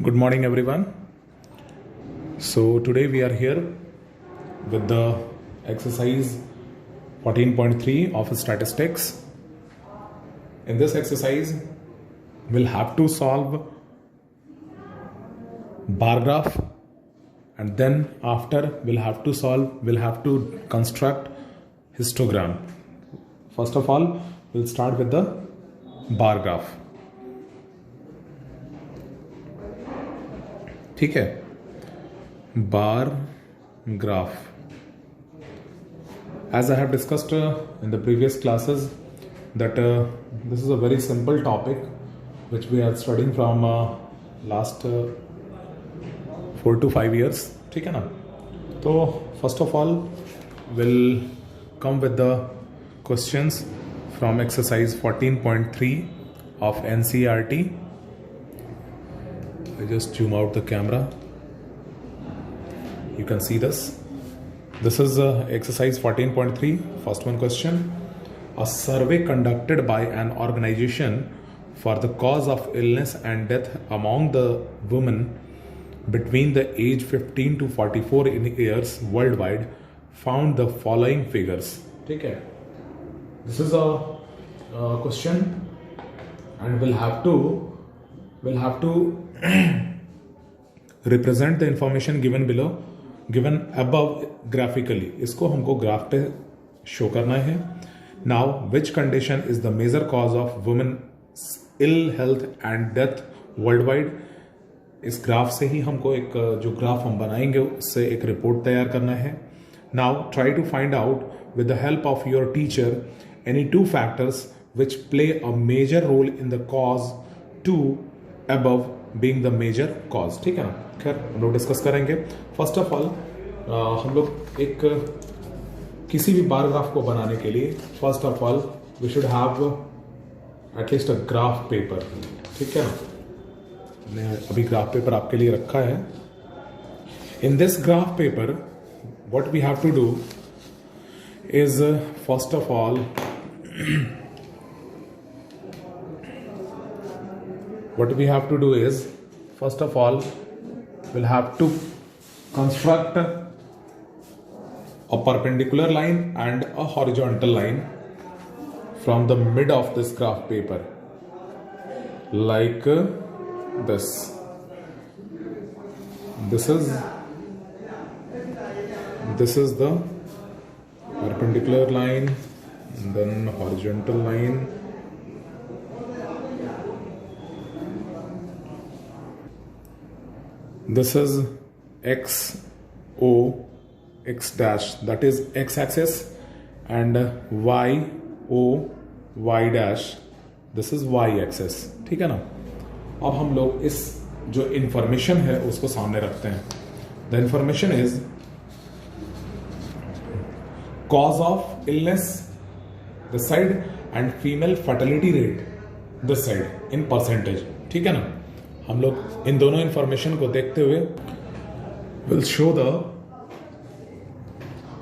Good morning, everyone. So, today we are here with the exercise 14.3 of statistics. In this exercise, we'll have to solve bar graph, and then after we'll have to construct histogram. First of all, we'll start with the bar graph. ठीक है, bar graph. As I have discussed in the previous classes, that this is a very simple topic which we are studying from last 4 to 5 years. ठीक है ना? तो first of all, we'll come with the questions from exercise 14.3 of NCERT. I just zoom out the camera. You can see this. This is exercise 14.3. First one question. A survey conducted by an organization for the cause of illness and death among the women between the age 15 to 44 in years worldwide found the following figures. ठीक है. This is a question, and we'll have to represent the information given above graphically. इसको हमको graph पे show करना है. Now, which condition is the major cause of women's ill health and death worldwide? इस graph से ही हमको एक जो ग्राफ हम बनाएंगे उससे एक रिपोर्ट तैयार करना है. Now, try to find out with the help of your teacher any two factors which play a major role in the cause to above being the major cause. ठीक है ना? खैर हम लोग डिस्कस करेंगे. फर्स्ट ऑफ ऑल हम लोग एक किसी भी बार ग्राफ को बनाने के लिए first of all we should have at least a graph paper. ठीक है ना? मैंने अभी ग्राफ पेपर आपके लिए रखा है. In this graph paper what we have to do is first of all what we have to do is, first of all, we'll have to construct a perpendicular line and a horizontal line from the mid of this graph paper, like this. This is the perpendicular line, and then horizontal line. This is x dash, that is x axis, and y dash, this is y axis. ठीक है ना? अब हम लोग इस जो information है उसको सामने रखते हैं. The information is cause of illness this side and female fertility rate this side in percentage. ठीक है ना? हम लोग इन दोनों इंफॉर्मेशन को देखते हुए will show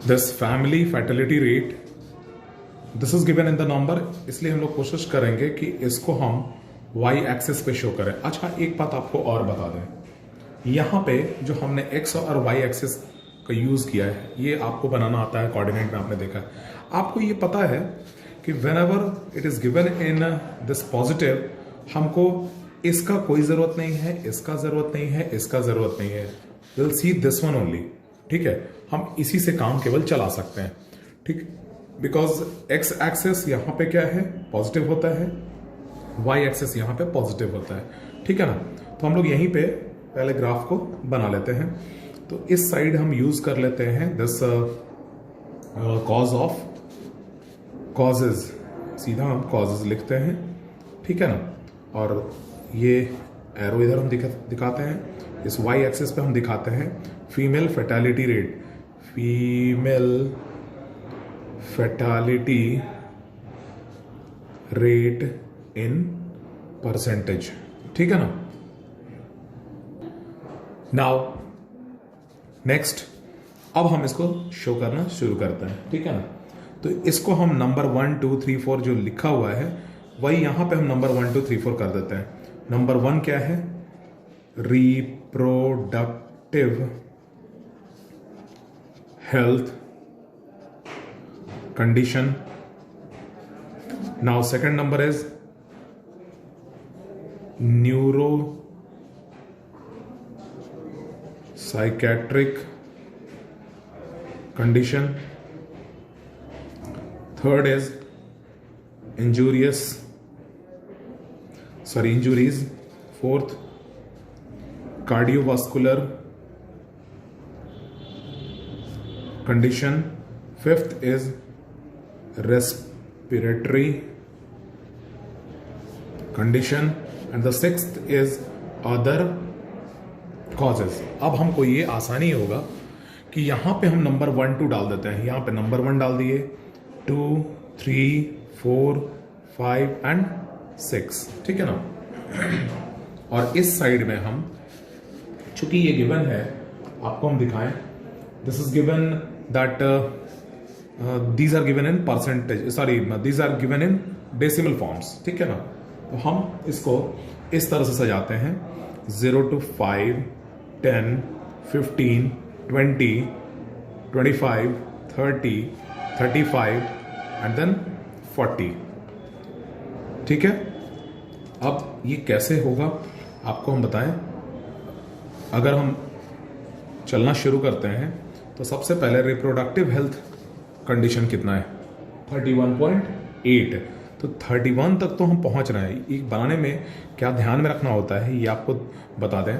this family fertility rate. This is given in the number, इसलिए हम लोग कोशिश करेंगे कि इसको हम y एक्सिस पे शो करें. अच्छा, एक बात आपको और बता दें, यहाँ पे जो हमने x और y एक्सिस का यूज किया है, ये आपको बनाना आता है कोऑर्डिनेट में, आपने देखा है. आपको ये पता है कि whenever it is given in this positive, हमको इसका कोई जरूरत नहीं है, इसका जरूरत नहीं है, इसका जरूरत नहीं है. Will see this one only. ठीक है? हम इसी से काम केवल चला सकते हैं. ठीक, बिकॉज एक्स एक्सेस यहाँ पे क्या है, पॉजिटिव होता है, वाई एक्सेस यहाँ पे पॉजिटिव होता है. ठीक है ना? तो हम लोग यहीं पे पहले ग्राफ को बना लेते हैं. तो इस साइड हम यूज कर लेते हैं दिस कॉज ऑफ कॉजेज. सीधा हम कॉजेज लिखते हैं. ठीक है ना? और ये एरो इधर हम दिखाते हैं. इस y एक्सिस पे हम दिखाते हैं female fertility rate. Female fertility rate in percentage. ठीक है ना? नाउ नेक्स्ट, अब हम इसको शो करना शुरू करते हैं. ठीक है ना? तो इसको हम नंबर 1 2 3 4 जो लिखा हुआ है वही यहां पे हम नंबर 1 2 3 4 कर देते हैं. नंबर 1 क्या है? reproductive health condition. Now second number is neuropsychiatric condition. Third is injuries. Fourth, cardiovascular condition. Fifth is respiratory condition. And the sixth is other causes. अब हमको ये आसानी होगा कि यहां पे हम नंबर 1 2 डाल देते हैं. यहां पे नंबर 1 डाल दिए, 2 3 4 5 एंड 6. ठीक है ना. और इस साइड में हम, चूंकि ये गिवन है, आपको हम दिखाएं. This is given that these are given in percentage, these are given in decimal forms. ठीक है ना. तो हम इसको इस तरह से सजाते हैं, 0 to 5 10 15 20 25 30 35 and then 40. ठीक है. अब ये कैसे होगा आपको हम बताएं. अगर हम चलना शुरू करते हैं तो सबसे पहले रिप्रोडक्टिव हेल्थ कंडीशन कितना है, 31.8. तो 31 तक तो हम पहुंच रहे हैं. ये बनाने में क्या ध्यान में रखना होता है ये आपको बता दें.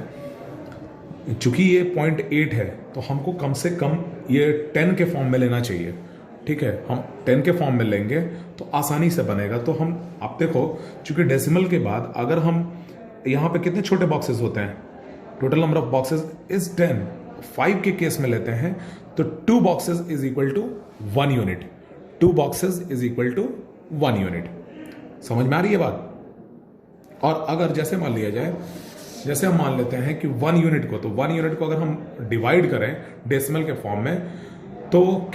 चूंकि ये 0.8 है तो हमको कम से कम ये 10 के फॉर्म में लेना चाहिए. ठीक है. हम 10 के फॉर्म में लेंगे तो आसानी से बनेगा. तो हम, आप देखो, चूंकि डेसिमल के बाद अगर हम यहाँ पे कितने छोटे बॉक्सेस होते हैं, total number of boxes is 10. 5 के केस में लेते हैं तो 2 boxes is equal to 1 unit. 2 boxes is equal to 1 unit. समझ में आ रही है बात. और अगर जैसे मान लिया जाए, जैसे हम मान लेते हैं कि 1 यूनिट को, तो 1 यूनिट को अगर हम डिवाइड करें डेसिमल के फॉर्म में तो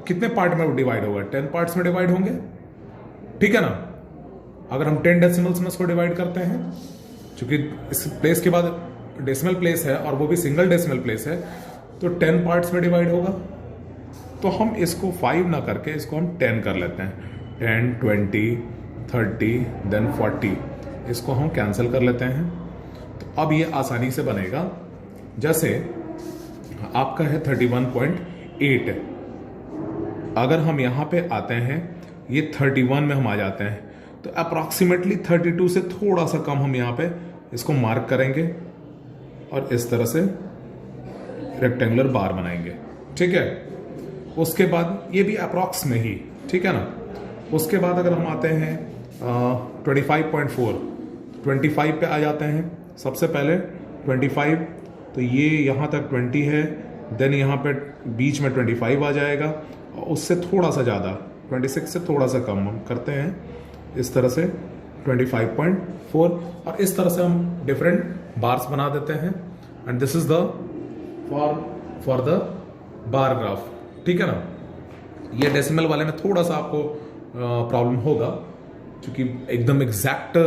कितने पार्ट में डिवाइड होगा, 10 पार्ट्स में डिवाइड होंगे. ठीक है ना. अगर हम 10 डेसिमल्स में उसको डिवाइड करते हैं, क्योंकि इस प्लेस के बाद डेसिमल प्लेस है और वो भी सिंगल डेसिमल प्लेस है, तो 10 पार्ट्स में डिवाइड होगा. तो हम इसको 5 ना करके इसको हम 10 कर लेते हैं. 10 20 30 देन 40. इसको हम कैंसिल कर लेते हैं. तो अब ये आसानी से बनेगा. जैसे आपका है 31.8. अगर हम यहां पे आते हैं, ये 31 में हम आ जाते हैं, तो अप्रॉक्सीमेटली 32 से थोड़ा सा कम हम यहां पे इसको मार्क करेंगे और इस तरह से रेक्टेंगुलर बार बनाएंगे. ठीक है. उसके बाद ये भी अप्रॉक्स में ही. ठीक है ना. उसके बाद अगर हम आते हैं 25.4, 25 पे आ जाते हैं. सबसे पहले 25, तो ये यहाँ तक 20 है, देन यहाँ पे बीच में 25 आ जाएगा और उससे थोड़ा सा ज़्यादा 26 से थोड़ा सा कम हम करते हैं इस तरह से 25.4. और इस तरह से हम डिफरेंट बार्स बना देते हैं. And this is the for the bar graph. ठीक है ना. ये डेसिमल वाले में थोड़ा सा आपको प्रॉब्लम होगा, क्योंकि एकदम एग्जैक्ट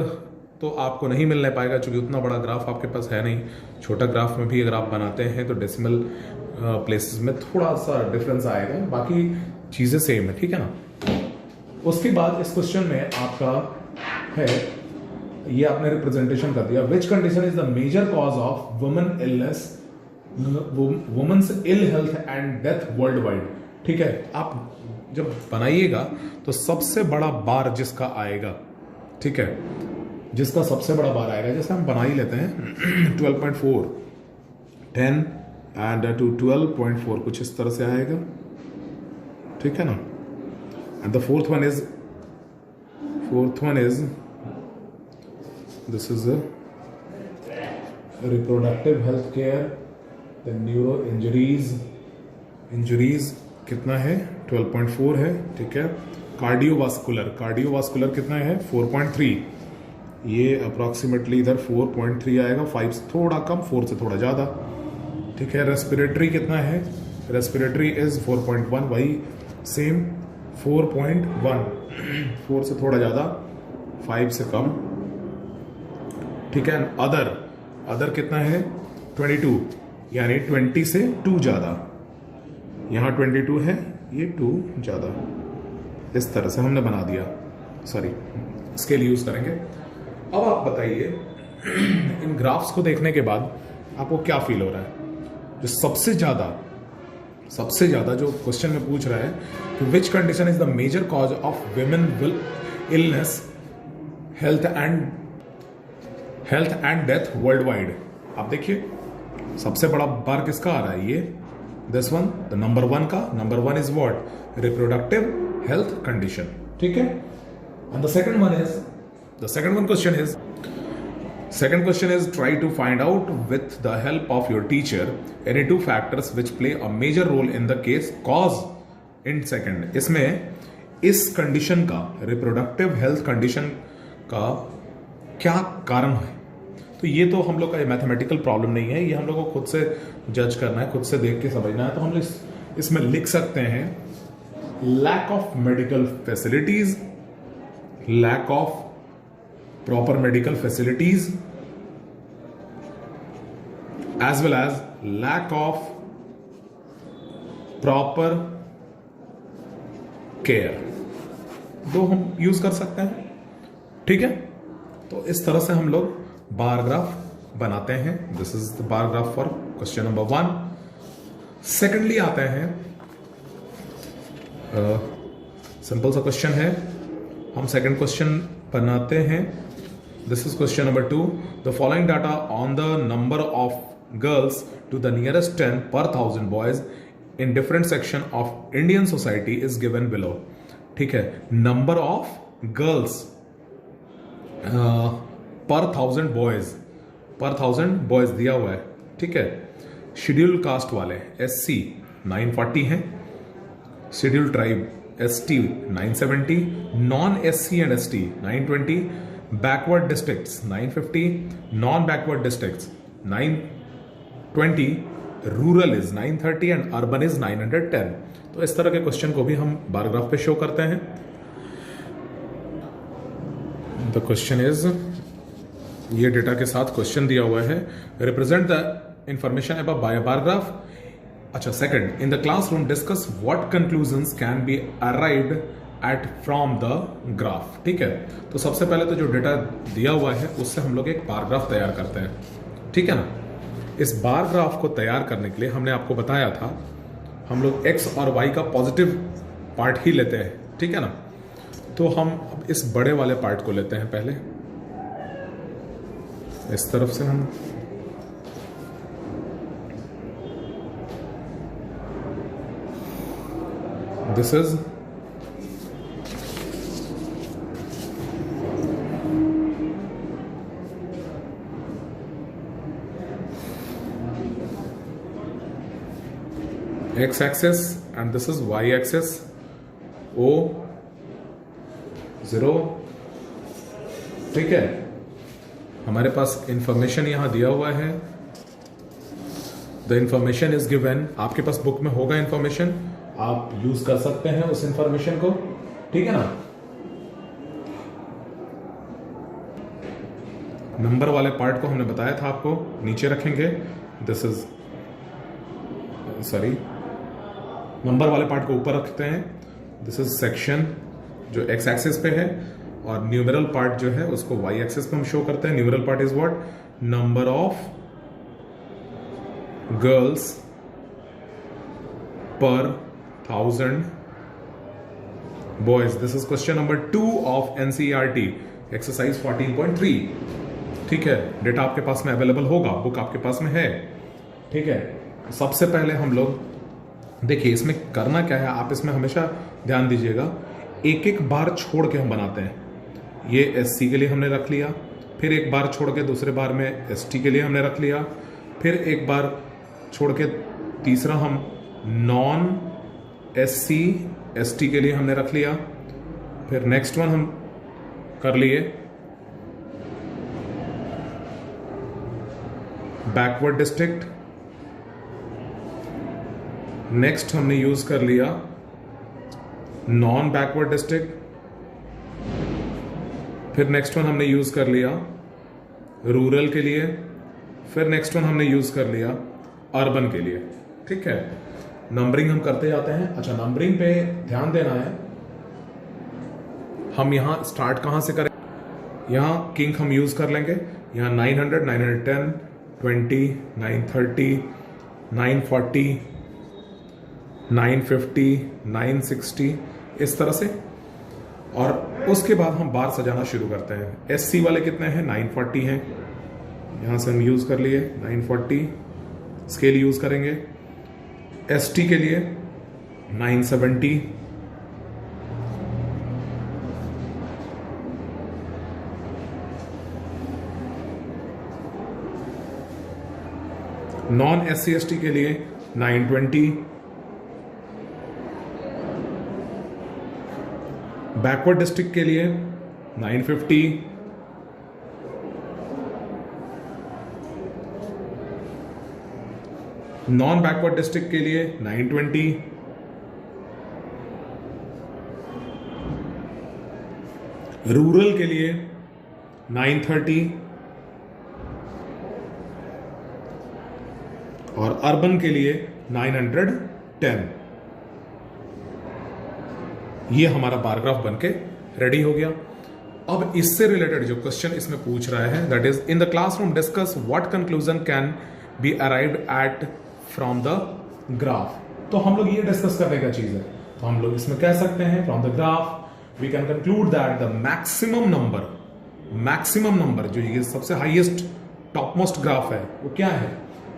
तो आपको नहीं मिलने पाएगा, क्योंकि उतना बड़ा ग्राफ आपके पास है नहीं. छोटा ग्राफ में भी अगर आप बनाते हैं तो डेसिमल प्लेसेस में थोड़ा सा डिफरेंस आएगा, बाकी चीज़ें सेम है. ठीक है ना. उसके बाद इस क्वेश्चन में आपका है, ये आपने रिप्रेजेंटेशन कर दिया, which condition is the major cause of women illness, women's ill health and death world wide. ठीक है. आप जब बनाइएगा तो सबसे बड़ा बार जिसका आएगा, ठीक है, जिसका सबसे बड़ा बार आएगा, जैसे हम बना ही लेते हैं 12.4 10 एंड टू 12.4 कुछ इस तरह से आएगा. ठीक है ना. And the fourth one is this is reproductive health care, the neuro injuries कितना है, 12.4 है. ठीक है. कार्डियोवास्कुलर कितना है, 4.3. ये अप्रॉक्सीमेटली इधर 4.3 आएगा, 5 से थोड़ा कम, 4 से थोड़ा ज़्यादा. ठीक है. रेस्पिरेटरी कितना है, रेस्पिरेटरी इज 4.1, वही सेम 4.1, 4 से थोड़ा ज़्यादा, 5 से कम. ठीक है। अदर कितना है 22, यानी 20 से 2 ज्यादा, यहां 22 है, ये 2 ज्यादा, इस तरह से हमने बना दिया। सॉरी, स्केल यूज करेंगे। अब आप बताइए इन ग्राफ्स को देखने के बाद आपको क्या फील हो रहा है? जो सबसे ज्यादा जो क्वेश्चन में पूछ रहा है कि which condition is the major cause of women will illness, health and death world wide. आप देखिए सबसे बड़ा बार किसका आ रहा है, ये दिस वन, द नंबर 1 का। Number 1 is what? Reproductive health condition, ठीक है। And the second question is try to find out with the help of your teacher any 2 factors which play a major role in the cause in second। इसमें इस condition का, reproductive health condition का क्या कारण है? तो ये तो हम लोग का मैथमेटिकल प्रॉब्लम नहीं है, ये हम लोग को खुद से जज करना है, खुद से देख के समझना है। तो हम इसमें लिख सकते हैं lack of medical facilities, lack of proper medical facilities, as well as lack of proper care, दो हम यूज कर सकते हैं, ठीक है। तो इस तरह से हम लोग बार ग्राफ बनाते हैं। This is the bar graph for question number 1। Secondly आते हैं, सिंपल सा क्वेश्चन है, हम सेकंड क्वेश्चन बनाते हैं। This is question number 2. The following data on the number of girls to the nearest 10 per 1000 boys in different section of Indian society is given below. ठीक है, number of girls per 1000 boys दिया हुआ है, ठीक है। Schedule caste वाले SC 940 हैं, schedule tribe ST 970, non SC and ST 920, backward districts 950, non backward districts 920, rural is 930 and urban is 910। तो इस तरह के क्वेश्चन को भी हम बार ग्राफ पे शो करते हैं। द क्वेश्चन इज, ये डेटा के साथ क्वेश्चन दिया हुआ है, represent the information above by bar graph. अच्छा, second, in the classroom discuss what conclusions can be arrived at from the graph. ठीक है, तो सबसे पहले तो जो डेटा दिया हुआ है उससे हम लोग एक बार ग्राफ तैयार करते हैं, ठीक है ना। इस बार ग्राफ को तैयार करने के लिए हमने आपको बताया था हम लोग x और y का पॉजिटिव पार्ट ही लेते हैं, ठीक है ना। तो हम अब इस बड़े वाले पार्ट को लेते हैं पहले, इस तरफ से हम this is x axis and this is y axis, O0, ठीक है। हमारे पास इंफॉर्मेशन यहां दिया हुआ है, द इंफॉर्मेशन इज गिवन। आपके पास बुक में होगा इंफॉर्मेशन, आप यूज कर सकते हैं उस इंफॉर्मेशन को, ठीक है ना। नंबर वाले पार्ट को हमने बताया था आपको नीचे रखेंगे, दिस इज सॉरी, नंबर वाले पार्ट को ऊपर रखते हैं, दिस इज सेक्शन जो एक्स एक्सिस पे है, और न्यूमेरल पार्ट जो है उसको वाई एक्सिस पे हम शो करते हैं। Numeral part is what, number of girls पर 1000 boys. This is question number 2 of NCERT exercise 14.3, ठीक है। डेटा आपके पास में अवेलेबल होगा, बुक आपके पास में है, ठीक है। सबसे पहले हम लोग देखिए इसमें करना क्या है, आप इसमें हमेशा ध्यान दीजिएगा, एक एक बार छोड़ के हम बनाते हैं। ये SC के लिए हमने रख लिया, फिर एक बार छोड़ के दूसरे बार में ST के लिए हमने रख लिया, फिर एक बार छोड़ के तीसरा हम नॉन SC ST के लिए हमने रख लिया, फिर नेक्स्ट वन हम कर लिए बैकवर्ड डिस्ट्रिक्ट, नेक्स्ट हमने यूज कर लिया नॉन बैकवर्ड डिस्ट्रिक्ट, फिर नेक्स्ट वन हमने यूज कर लिया रूरल के लिए, फिर नेक्स्ट वन हमने यूज कर लिया अर्बन के लिए। ठीक है, नंबरिंग हम करते जाते हैं। अच्छा, नंबरिंग पे ध्यान देना है, हम यहां स्टार्ट कहां से करें, यहां किंग हम यूज कर लेंगे। यहां 900, 910, 20, 930, 940, 950, 960, इस तरह से। और उसके बाद हम बार सजाना शुरू करते हैं। एससी वाले कितने हैं, 940 हैं, यहां से हम यूज कर लिए 940, स्केल यूज करेंगे। एसटी के लिए 970, नॉन एससी एसटी के लिए 920, बैकवर्ड डिस्ट्रिक्ट के लिए 950, नॉन बैकवर्ड डिस्ट्रिक्ट के लिए 920, रूरल के लिए 930 और अर्बन के लिए 910। ये हमारा बारग्राफ बनके रेडी हो गया। अब इससे रिलेटेड जो क्वेश्चन इसमें पूछ रहा है, that is in the classroom discuss what conclusion can be arrived at from the graph. तो हम लोग ये डिस्कस करने का चीज है, तो हम लोग इसमें कह सकते हैं from the graph we can conclude that the maximum number जो ये सबसे हाईएस्ट टॉप मोस्ट ग्राफ है वो क्या है,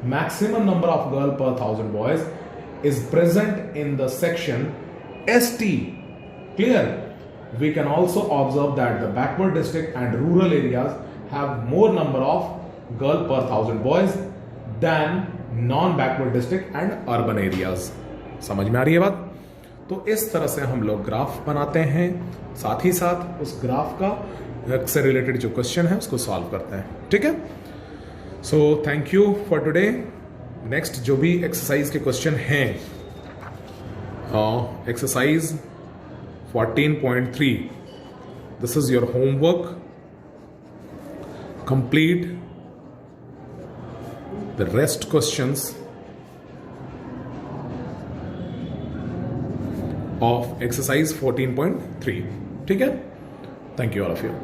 मैक्सिमम नंबर ऑफ गर्ल पर 1000 boys is present in the section ST. Clear? We can also observe that the backward district and rural areas have more number of girl per 1000 boys than non-backward district and urban areas. समझ में आ रही है बात? तो इस तरह से हम लोग ग्राफ बनाते हैं, साथ ही साथ उस ग्राफ का से रिलेटेड जो क्वेश्चन है उसको सॉल्व करते हैं। ठीक है, so thank you for today. Next जो भी एक्सरसाइज के क्वेश्चन हैं, exercise 14.3, this is your homework. Complete the rest questions of exercise 14.3. ठीक है, thank you all of you.